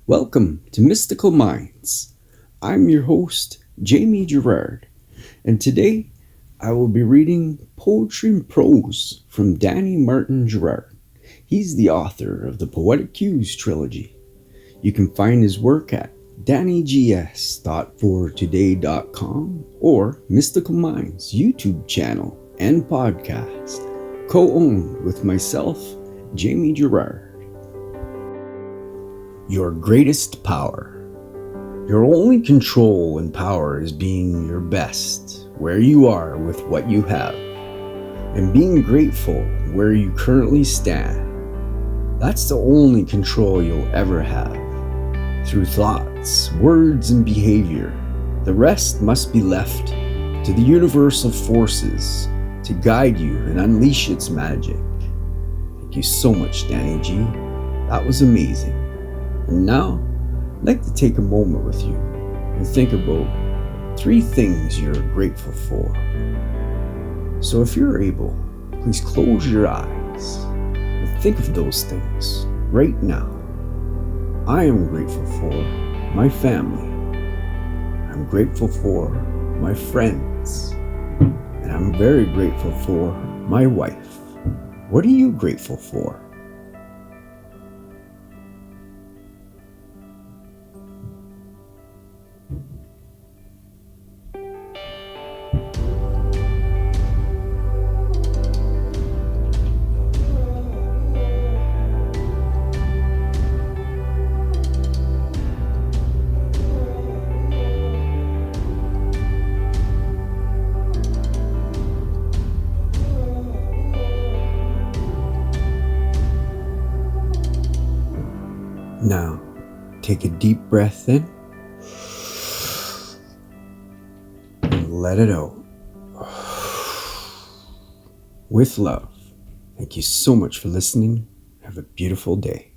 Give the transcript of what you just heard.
Welcome to Mystical Minds. I'm your host, Jamie Gerard, and today I will be reading poetry and prose from Danny Martin Gerard. He's the author of the Poetic Cues trilogy. You can find his work at dannygs.fortoday.com or Mystical Minds YouTube channel and podcast, co-owned with myself, Jamie Gerard. Your greatest power. Your only control and power is being your best where you are with what you have, and being grateful where you currently stand. That's the only control you'll ever have. Through thoughts, words, and behavior, the rest must be left to the universal forces to guide you and unleash its magic. Thank you so much, Danny G. That was amazing. And now, I'd like to take a moment with you and think about 3 things you're grateful for. So if you're able, please close your eyes and think of those things right now. I am grateful for my family. I'm grateful for my friends. And I'm very grateful for my wife. What are you grateful for? Now, take a deep breath in and let it out. With love. Thank you so much for listening. Have a beautiful day.